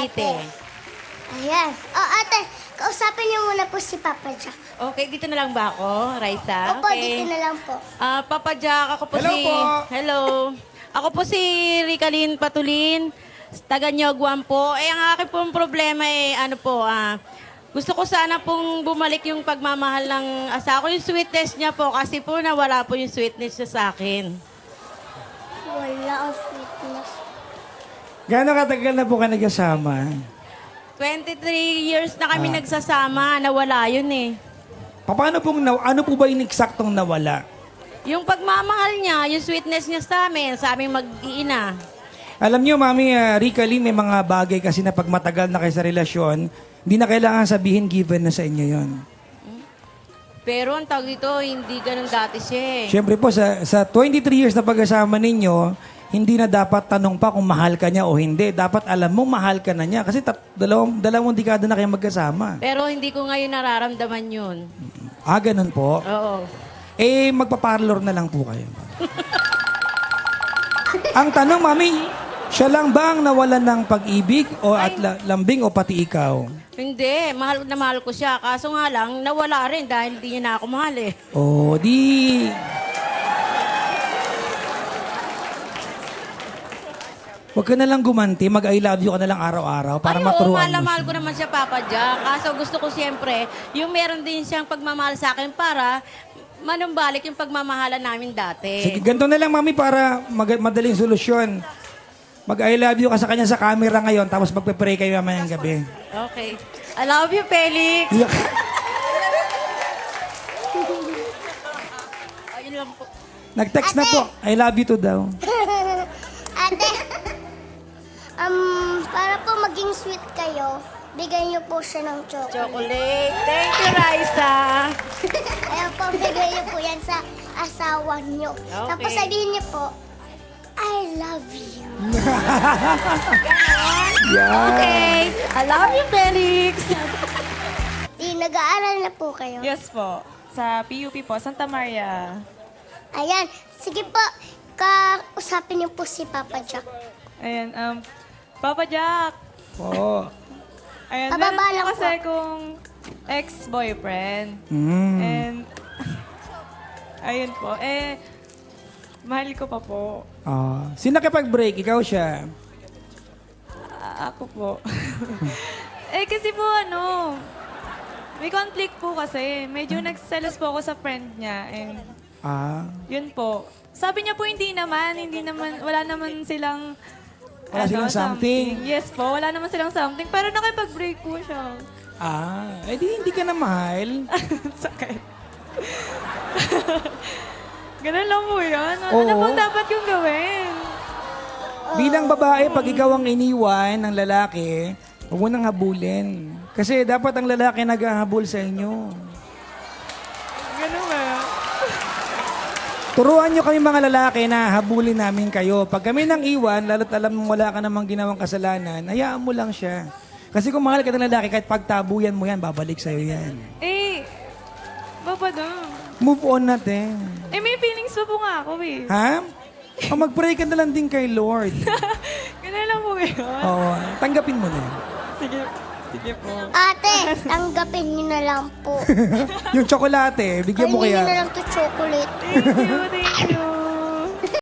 Cavite. Ayan. Ate, kausapin niyo muna po si Papa Jack. Okay, dito na lang ba ako, Raisa? Opo, Okay. dito na lang po. Papa Jack, ako po Hello si... po. Hello. Ako po si Ricalyn Patulin, taga Nyoguan po. Ang aking pong problema gusto ko sana pong bumalik yung pagmamahal ng asawa ko, yung sweetness niya po, kasi po nawala po yung sweetness niya sa akin. Wala ang sweetness. Gano'ng katagal na po ka nagkasama? 23 years na kami nagsasama, nawala yun eh. Paano pong, ano po ba yung eksaktong nawala? Yung pagmamahal niya, yung sweetness niya sa aming mag-iina. Alam niyo, Mami Ricalyn, may mga bagay kasi na pag matagal na kayo sa relasyon, hindi na kailangan sabihin given na sa inyo yon. Pero ang tawag dito, hindi ganun dati siya eh. Siyempre po, sa 23 years na pag-asama ninyo, hindi na dapat tanong pa kung mahal ka niya o hindi. Dapat alam mo, mahal ka na niya. Kasi dalawang dekada na kayo magkasama. Pero hindi ko ngayon nararamdaman yun. Ganun po. Oo. Magpa-parlor na lang po kayo. Ang tanong, Mami, siya lang ba ang nawalan ng pag-ibig o at lambing o pati ikaw? Hindi, mahal na mahal ko siya. Kaso nga lang, nawala rin dahil hindi niya na ako mahal eh. Di... Huwag ka na lang gumanti, mag-I love you ka na lang araw-araw para maturuan mo mahal siya. ko naman siya, Papa Jack. Kaso gusto ko siyempre, yung meron din siyang pagmamahal sa akin para manumbalik yung pagmamahalan namin dati. Sige, ganito na lang, Mami, para madaling solusyon. Mag-I love you ka sa kanya sa camera ngayon, tapos magpe-pray kayo mamayang gabi. Okay. I love you, Felix. Ayun lang po. Nag-text na po. I love you too daw. Ate, para po maging sweet kayo, bigyan niyo po siya ng chocolate. Chocolate. Thank you, Raisa. Ayan po, bigyan niyo po yan sa asawa niyo. Okay. Tapos sabihin niyo po, I love you. Okay. I love you, Felix. Nag-aaral na po kayo. Yes po. Sa PUP po, Santa Maria. Ayan, sige po, kausapin niyo po si Papa Jack. Ayan, Papa Jack. Oo. Ayan, Pababa meron lang po kasi po. kong ex-boyfriend. Mm. And, ayun po, mahal ko pa po. Sino nakipag-break? Ikaw siya. Ako po. Kasi po may conflict po kasi. Medyo nagselos po ako sa friend niya. And, yun po. Sabi niya po hindi naman, wala naman silang... Wala silang something. Yes po, wala naman silang something. Pero nakipag-break po siya. Hindi ka na mahal. Sakit. Ganun lang po yun. Oo. Ano pong dapat yung gawin? Bilang babae, pag ikaw ang iniwan ng lalaki, huwag mo nang habulin. Kasi dapat ang lalaki naghahabol sa inyo. Ganun ba? Turuan nyo kami mga lalaki na habulin namin kayo. Pag kami nang iwan, lalo't alam mo wala ka namang ginawang kasalanan, hayaan mo lang siya. Kasi kung mahal ka ng lalaki, kahit pagtabuyan mo yan, babalik sa'yo yan. Papa daw. Move on natin. May feelings pa po nga ako eh. Ha? Mag-pray ka na lang din kay Lord. Ganun lang po yun. Oo, tanggapin mo na. Sige po. Ate, tanggapin niyo na lang po. Yung tsokolate, bigyan mo Kainin kaya. niyo na lang to chocolate. Thank you.